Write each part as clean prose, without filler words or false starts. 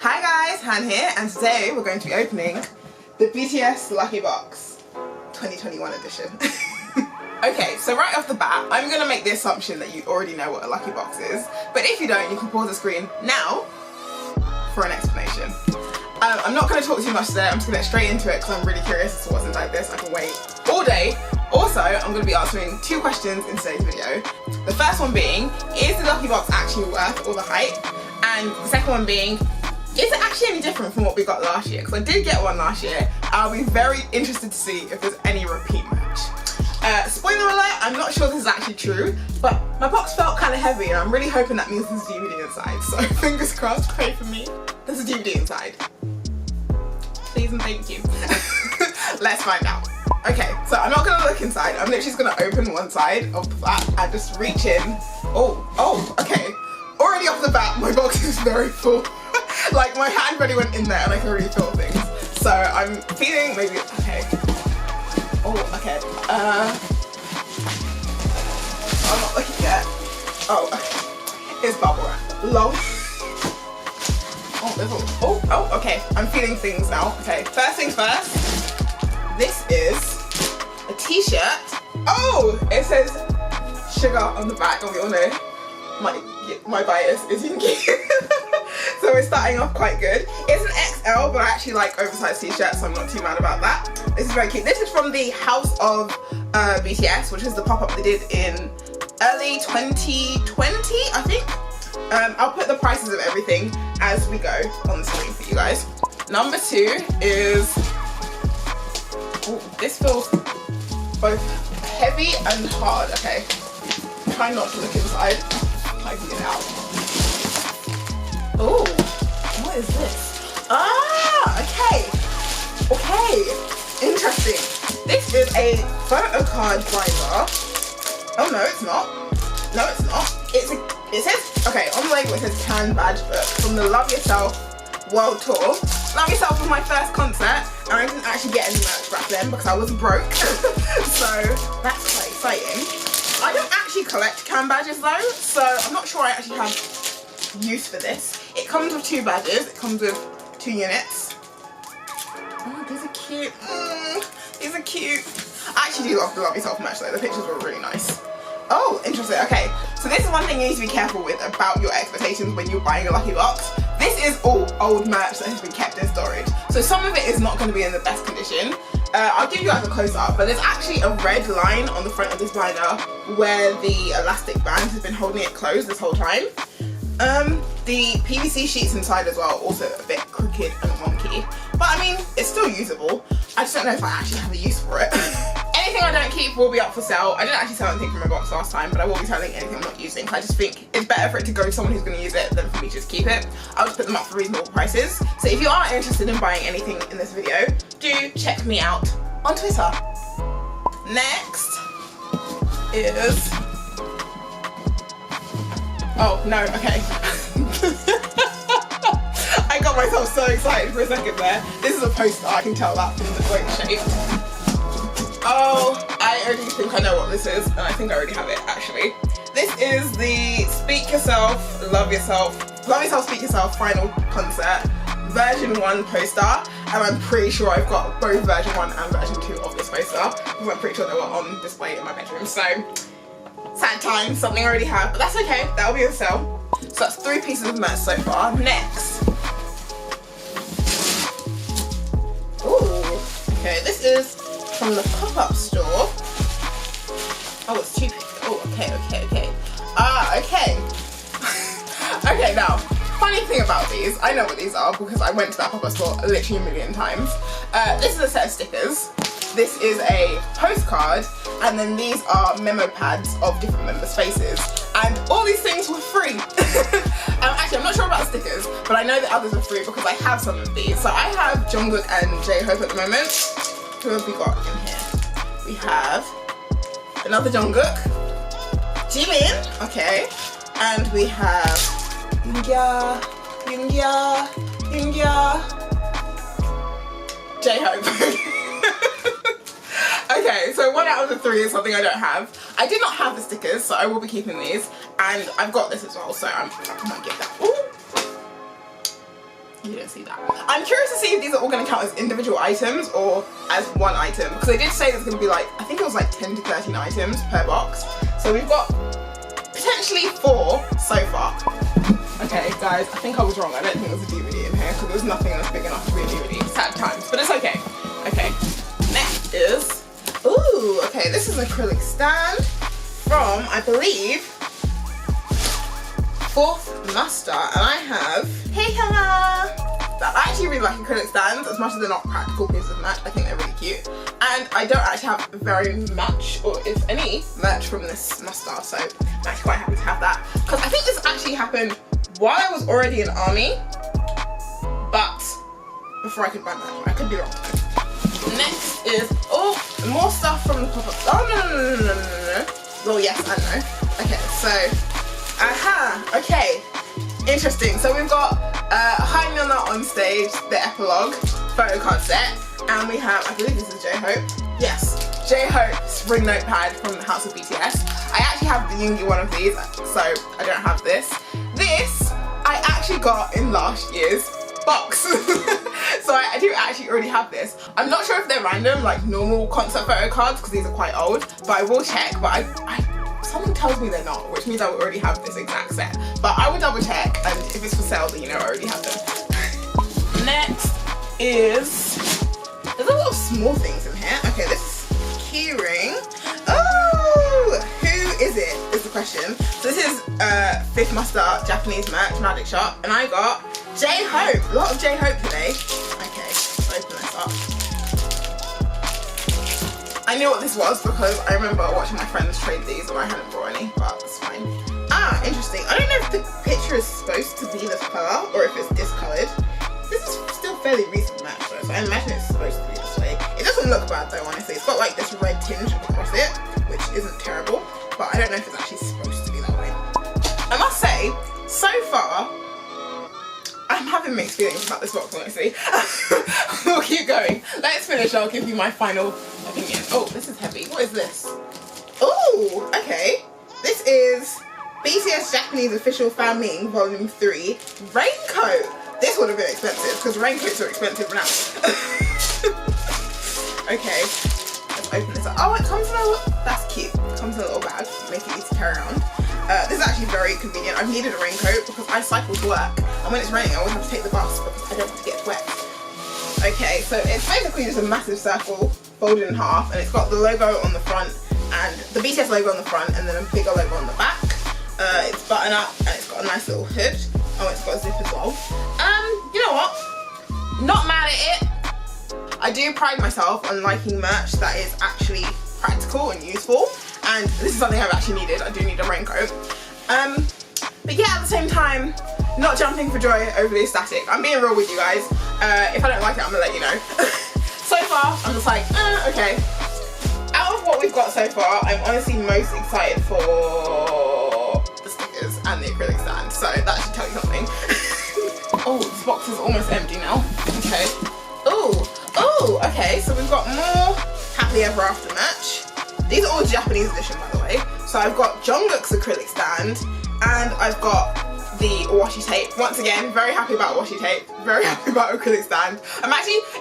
Hi guys, Han here, and today we're going to be opening the BTS Lucky Box 2021 edition. Okay, so right off the bat, I'm going to make the assumption that you already know what a Lucky Box is, but if you don't, you can pause the screen now for an explanation. I'm not going to talk too much today, I'm just going to get straight into it because I'm really curious as to what's inside this. I can wait all day. Also, I'm going to be answering 2 questions in today's video. The first one being, is the Lucky Box actually worth all the hype? And the second one being, is it actually any different from what we got last year? Because I did get one last year. I'll be very interested to see if there's any repeat match. Spoiler alert, I'm not sure this is actually true, but my box felt kind of heavy and I'm really hoping that means there's a DVD inside. So fingers crossed, pray for me. There's a DVD inside. Please and thank you. Let's find out. Okay, so I'm not gonna look inside. I'm literally just gonna open one side of the flap and just reach in. Oh, okay. Already off the bat, my box is very full. Like my hand already went in there and I can already feel things. So I'm feeling maybe, okay. Oh, okay. I'm not looking yet. Oh, okay. It's bubble wrap. Lol. Oh, there's all, okay. I'm feeling things now. Okay, first things first. This is a t-shirt. Oh, it says sugar on the back, and we all know my bias is Yinky. So we're starting off quite good. It's an XL, but I actually like oversized t-shirts, so I'm not too mad about that. This is very cute. This is from the House of BTS, which is the pop-up they did in early 2020, I think. I'll put the prices of everything as we go on the screen for you guys. Number 2 is, this feels both heavy and hard. Okay, try not to look inside. I can get out. Oh, what is this? Okay, interesting. This is a photo card binder. Oh no, it's not. No, it's not. It says, okay, on the label it says Can Badge Book from the Love Yourself World Tour. Love Yourself was my first concert, and I didn't actually get any merch back then because I was broke. So that's quite exciting. I don't actually collect can badges though, so I'm not sure I actually have use for this. It comes with 2 badges. It comes with 2 units. Oh, these are cute. These are cute. I actually do love the Love Yourself merch though. The pictures were really nice. Oh, interesting. Okay, so this is one thing you need to be careful with about your expectations when you're buying a Lucky Box. This is all old merch that has been kept in storage. So some of it is not going to be in the best condition. I'll give you guys a close up, but there's actually a red line on the front of this binder where the elastic band has been holding it closed this whole time. The PVC sheets inside as well are also a bit crooked and wonky, but I mean, it's still usable. I just don't know if I actually have a use for it. Anything I don't keep will be up for sale. I didn't actually sell anything from my box last time, but I will be selling anything I'm not using. I just think it's better for it to go to someone who's going to use it than for me to just keep it. I'll just put them up for reasonable prices. So if you are interested in buying anything in this video, do check me out on Twitter. Next is, oh no, okay. I got myself so excited for a second there. This is a poster, I can tell that from the weight shape. Oh, I already think I know what this is, and I think I already have it actually. This is the Speak Yourself, Love Yourself, Speak Yourself final concert version 1 poster, and I'm pretty sure I've got both version 1 and version 2 of this poster because I'm pretty sure they were on display in my bedroom. So sad times, something I already have, but that's okay, that'll be on sale. So that's 3 pieces of merch so far. Next, ooh, okay, this is from the pop-up store. Oh, it's 2 pieces. Oh, okay. Okay. Okay, now, funny thing about these, I know what these are because I went to that pop-up store literally a million times. This is a set of stickers. This is a postcard, and then these are memo pads of different members' faces. And all these things were free. Actually, I'm not sure about the stickers, but I know that others are free because I have some of these. So I have Jungkook and J-Hope at the moment. Who have we got in here? We have another Jungkook, Jimin, okay, and we have Yoongi, J-Hope. Okay, so 1 out of the 3 is something I don't have. I did not have the stickers, so I will be keeping these, and I've got this as well, so I might get that. Ooh. You don't see that. I'm curious to see if these are all going to count as individual items or as one item, because they did say there's going to be like, I think it was like 10 to 13 items per box. So we've got potentially 4 so far. Okay guys, I think I was wrong. I don't think there's a DVD in here because there's nothing that's big enough to be a DVD. Sad times, but it's okay. Okay, next is, ooh, okay, this is an acrylic stand from, I believe, Fourth Master, and I have, hey Hannah! I actually really like acrylic stands, as much as they're not practical pieces of merch. I think they're really cute. And I don't actually have very much, or if any, merch from this Master, so I'm actually quite happy to have that. Because I think this actually happened while I was already in army, but before I could buy merch. I could be wrong. Next is, oh, more stuff from the pop-up. Oh, no. Well, yes, I know. Okay, so, aha, okay. Interesting. So we've got Hi Milner on stage, the epilogue photo card set, and we have, I believe this is J-Hope. Yes, J-Hope's spring notepad from the House of BTS. I actually have the Yoongi one of these, so I don't have this. This I actually got in last year's box. So I do actually already have this. I'm not sure if they're random, like normal concert photo cards, because these are quite old, but I will check. But someone tells me they're not, which means I already have this exact set. But I will double check, and if it's for sale, then you know I already have them. Next is, there's a lot of small things in here. Okay, this keyring. Oh, who is it? Is the question. So this is Fifth Master Japanese merch, Magic Shop, and I got J-Hope. A lot of J-Hope today. Okay, let's open this up. I knew what this was because I remember watching my friends trade these and I hadn't brought any, but it's fine. Ah, interesting. I don't know if the picture is supposed to be this colour or if it's discoloured. This is still fairly recent match though, so I imagine it's supposed to be this way. It doesn't look bad though, honestly. It's got like this red tinge across it, which isn't terrible, but I don't know if it's actually supposed to be that way. I must say, so far, I'm having mixed feelings about this box, honestly. We'll keep going. Let's finish. I'll give you my final opinion. Oh, this is heavy. What is this? Oh, okay. This is BTS Japanese Official Fan Meeting Volume 3 Raincoat. This would have been expensive because raincoats are expensive now. Okay, let's open this up. Oh, it comes in a little, that's cute. It comes in a little bag, make it easy to carry around. This is actually very convenient. I've needed a raincoat because I cycle to work, and when it's raining I always have to take the bus because I don't want to get wet. Okay, so it's basically just a massive circle folded in half, and it's got the logo on the front and the BTS logo on the front, and then a bigger logo on the back. It's button up and it's got a nice little hood. Oh, it's got a zip as well. You know what? Not mad at it. I do pride myself on liking merch that is actually practical and useful, and this is something I've actually needed. I do need a raincoat. But yeah, at the same time, not jumping for joy, overly ecstatic. I'm being real with you guys. If I don't like it, I'm gonna let you know. So far, I'm just like, okay. Out of what we've got so far, I'm honestly most excited for the stickers and the acrylic stand. So that should tell you something. Oh, this box is almost empty now. Okay. Oh, okay. So we've got more Happily Ever After merch. These are all Japanese edition, by the way. So I've got Jungkook's acrylic stand, and I've got the washi tape. Once again, very happy about washi tape, very happy about acrylic stand.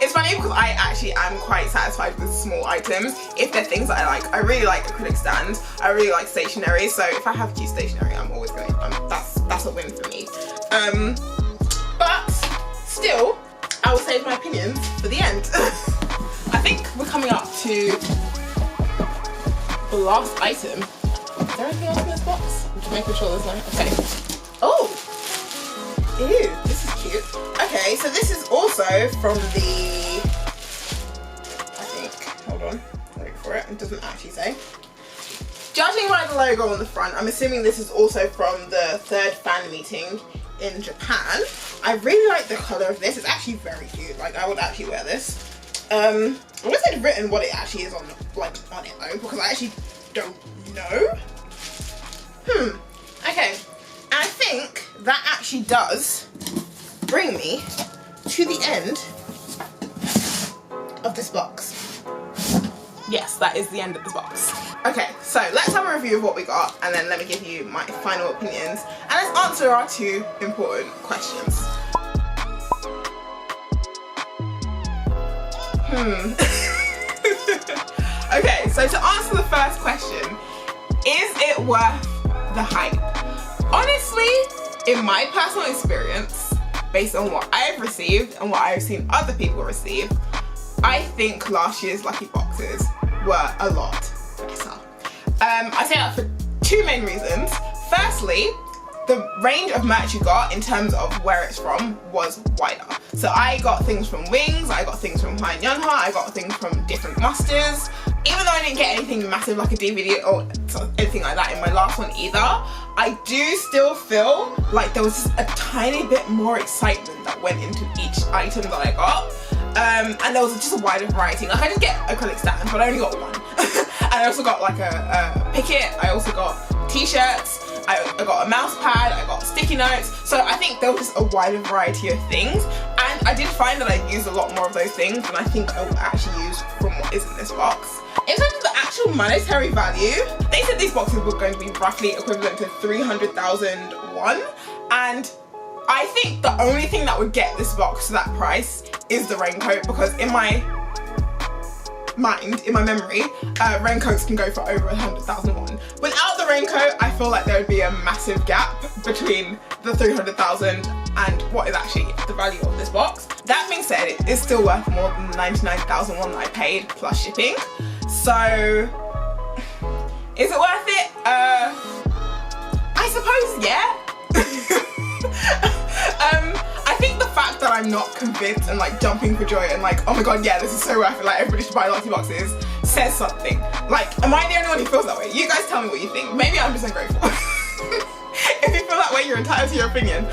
It's funny because I actually am quite satisfied with small items if they're things that I like. I really like acrylic stands, I really like stationery, so if I have cute stationery, I'm always going to, that's a win for me. But still, I will save my opinions for the end. I think we're coming up to the last item. Is there anything else in this box? I'm just making sure there's no, okay. Oh, ew, this is cute. Okay, so this is also from the, I think, hold on, wait for it, it doesn't actually say. Judging by the logo on the front, I'm assuming this is also from the third fan meeting in Japan. I really like the colour of this, it's actually very cute, like I would actually wear this. I wish they'd written what it actually is on it though, because I actually don't know. Okay, and I think that actually does bring me to the end of this box. Yes, that is the end of this box. Okay, so let's have a review of what we got, and then let me give you my final opinions, and let's answer our 2 important questions. Okay, so to answer the first question, is it worth the hype? Honestly, in my personal experience, based on what I've received and what I've seen other people receive, I think last year's lucky boxes were a lot better. I say that for two main reasons. Firstly, the range of merch you got in terms of where it's from was wider. So I got things from Wings, I got things from Haniverse, I got things from different musters. Even though I didn't get anything massive like a DVD or anything like that in my last one either, I do still feel like there was just a tiny bit more excitement that went into each item that I got. And there was just a wider variety. Like I did get acrylic stands, but I only got one. And I also got like a picket, I also got t-shirts, I got a mouse pad, I got sticky notes. So I think there was just a wider variety of things. And I did find that I used a lot more of those things than I think I will actually use from what is in this box. In terms of the actual monetary value, they said these boxes were going to be roughly equivalent to 300,000 won. And I think the only thing that would get this box to that price is the raincoat, because in my mind, in my memory, raincoats can go for over 100,000 won. Without the raincoat, I feel like there would be a massive gap between the 300,000 and what is actually the value of this box. That being said, it is still worth more than the 99,000 won that I paid plus shipping. So, is it worth it? I suppose, yeah. I think the fact that I'm not convinced and like jumping for joy and like, oh my god, yeah, this is so worth it, like everybody should buy lucky boxes, says something. Like, am I the only one who feels that way? You guys tell me what you think. Maybe I'm just ungrateful. If you feel that way, you're entitled to your opinion.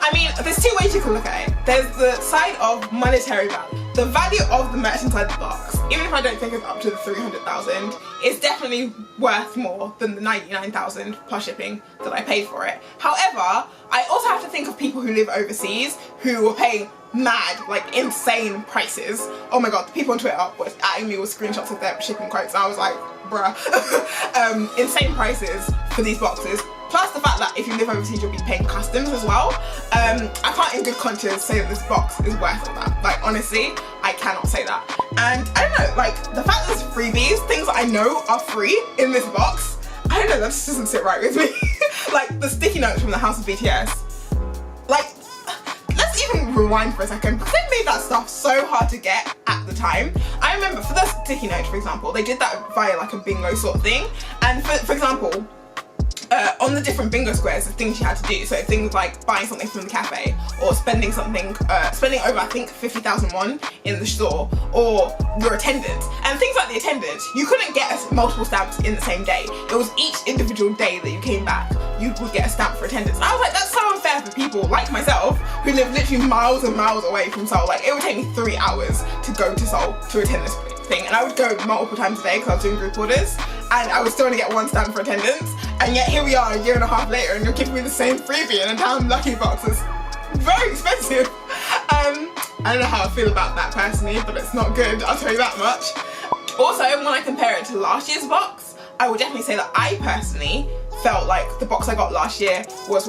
I mean, there's two ways you can look at it. There's the side of monetary value. The value of the merch inside the box, even if I don't think it's up to the 300,000, is definitely worth more than the 99,000 plus shipping that I paid for it. However, I also have to think of people who live overseas who were paying mad, like insane prices. Oh my god, the people on Twitter were adding me with screenshots of their shipping quotes and I was like, bruh. Insane prices for these boxes. Plus the fact that if you live overseas, you'll be paying customs as well. I can't in good conscience say that this box is worth all that. Like honestly, I cannot say that. And I don't know, like the fact that there's freebies, things that I know are free in this box, I don't know, that just doesn't sit right with me. Like the sticky notes from the House of BTS. Like, let's even rewind for a second, because they made that stuff so hard to get at the time. I remember for the sticky notes, for example, they did that via like a bingo sort of thing. And for example, on the different bingo squares, the things you had to do, so things like buying something from the cafe or spending something, spending over I think 50,000 won in the store, or your attendance. And things like the attendance, you couldn't get multiple stamps in the same day. It was each individual day that you came back, you would get a stamp for attendance. And I was like, that's so unfair for people like myself who live literally miles and miles away from Seoul. Like it would take me 3 hours to go to Seoul to attend this thing, and I would go multiple times a day because I was doing group orders, and I was still only get 1 stamp for attendance. And yet here we are a year and a half later and you're giving me the same freebie in a damn lucky box. It's very expensive. I don't know how I feel about that personally, but it's not good, I'll tell you that much. Also, when I compare it to last year's box, I would definitely say that I personally felt like the box I got last year was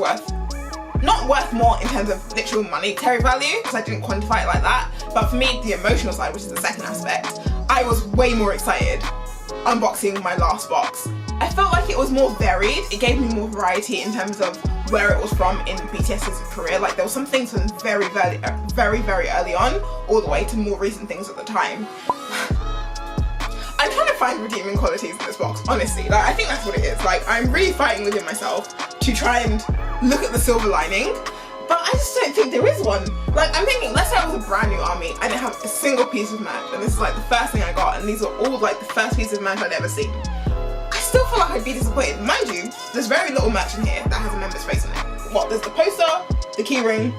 not worth more in terms of literal monetary value, because I didn't quantify it like that, but for me, the emotional side, which is the second aspect, I was way more excited unboxing my last box. I felt like it was more varied. It gave me more variety in terms of where it was from in BTS's career. Like there was some things from very early on, all the way to more recent things at the time. I'm trying to find redeeming qualities in this box, honestly. Like I think that's what it is. Like I'm really fighting within myself to try and look at the silver lining, but I just don't think there is one. Like I'm thinking, let's say I was a brand new army, I didn't have a single piece of merch, and this is like the first thing I got, and these are all like the first pieces of merch I'd ever seen. I still feel like I'd be disappointed. Mind you, there's very little merch in here that has a member's face on it. What, there's the poster, the keyring,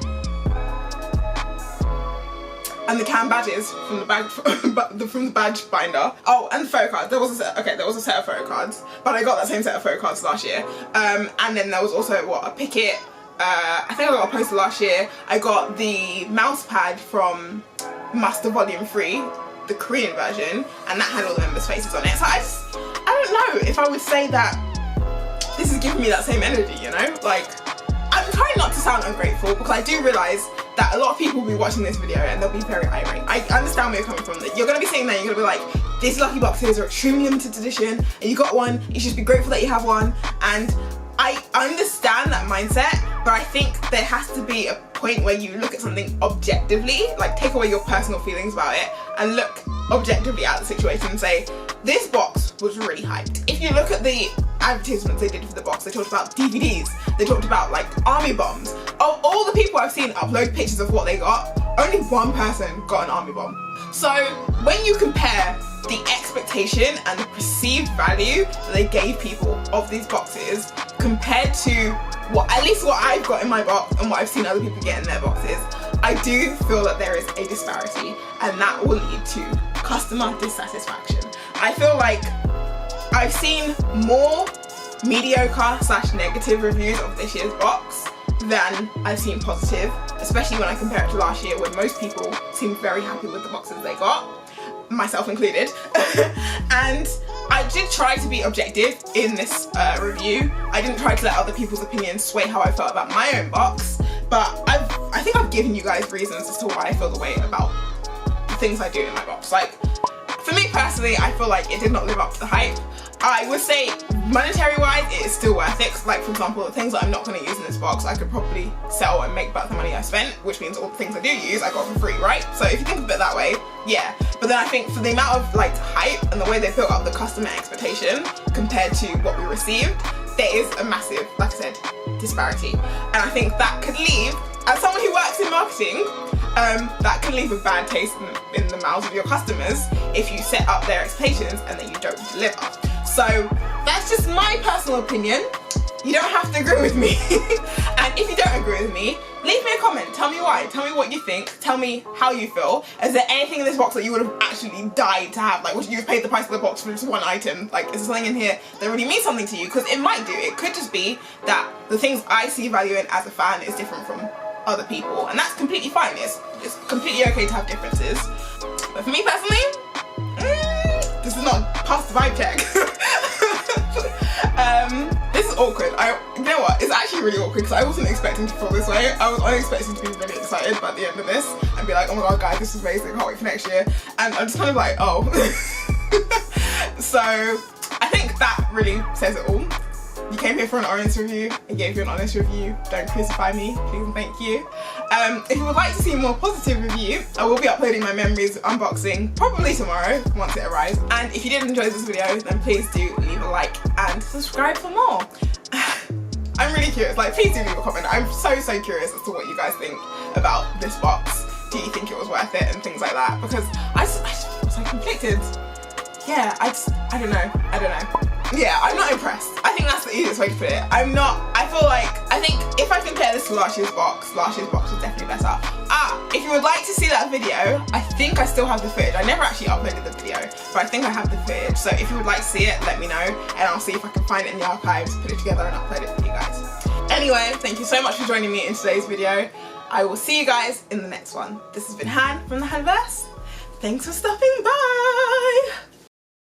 and the cam badges from the bag, from the badge binder. Oh, and the photo cards. There was a set of photo cards, but I got that same set of photo cards last year. And then there was also what, a picket. I think I got a poster last year. I got the mouse pad from Master Volume 3, the Korean version, and that had all the members' faces on it. So I don't know if I would say that this is giving me that same energy, you know? Like, I'm trying not to sound ungrateful because I do realise that a lot of people will be watching this video and they'll be very irate. I understand where you're coming from. You're going to be sitting there, you're going to be like, these lucky boxes are extremely limited edition and you got one, you should just be grateful that you have one. And I understand that mindset, but I think there has to be a point where you look at something objectively, like take away your personal feelings about it and look objectively at the situation and say, this box was really hyped. If you look at the advertisements they did for the box, they talked about DVDs, they talked about like army bombs. Of all the people I've seen upload pictures of what they got, only one person got an army bomb. So when you compare the expectation and the perceived value that they gave people of these boxes compared to at least what I've got in my box and what I've seen other people get in their boxes, I do feel that there is a disparity, and that will lead to customer dissatisfaction. I feel like I've seen more mediocre / negative reviews of this year's box than I've seen positive, especially when I compare it to last year when most people seemed very happy with the boxes they got, myself included. And I did try to be objective in this review. I didn't try to let other people's opinions sway how I felt about my own box, but I think I've given you guys reasons as to why I feel the way about the things I do in my box. Like, for me personally, I feel like it did not live up to the hype. I would say monetary wise it is still worth it. Like, for example, the things that I'm not going to use in this box I could probably sell and make back the money I spent, which means all the things I do use I got for free, right? So if you think of it that way, yeah. But then I think for the amount of like hype and the way they built up the customer expectation compared to what we received, there is a massive, like I said, disparity. And I think that could leave, as someone who works in marketing, that can leave a bad taste in the mouths of your customers if you set up their expectations and then you don't deliver. So that's just my personal opinion. You don't have to agree with me. And if you don't agree with me, leave me a comment. Tell me why. Tell me what you think. Tell me how you feel. Is there anything in this box that you would have actually died to have? Like, would you have paid the price of the box for just one item? Like, is there something in here that really means something to you? Because it might do. It could just be that the things I see value in as a fan is different from other people. And that's completely fine. It's completely okay to have differences. But for me personally, this is not past the vibe check. This is awkward. You know what? It's actually really awkward because I wasn't expecting to feel this way. I was only expecting to be really excited by the end of this and be like, oh my god, guys, this is amazing. Can't wait for next year. And I'm just kind of like, oh. So I think that really says it all. You came here for an honest review. I gave you an honest review. Don't crucify me, please and thank you. If you would like to see a more positive review, I will be uploading my memories unboxing probably tomorrow once it arrives. And if you did enjoy this video, then please do leave a like and subscribe for more. I'm really curious, like please do leave a comment. I'm so curious as to what you guys think about this box. Do you think it was worth it and things like that? Because I just feel so conflicted. Yeah, I don't know. Yeah, I'm not impressed. I think that's the easiest way to put it. I think if I compare this to last year's box was definitely better. If you would like to see that video, I think I still have the footage. I never actually uploaded the video, but I think I have the footage. So if you would like to see it, let me know, and I'll see if I can find it in the archives, put it together and upload it for you guys. Anyway, thank you so much for joining me in today's video. I will see you guys in the next one. This has been Han from the Haniverse. Thanks for stopping by.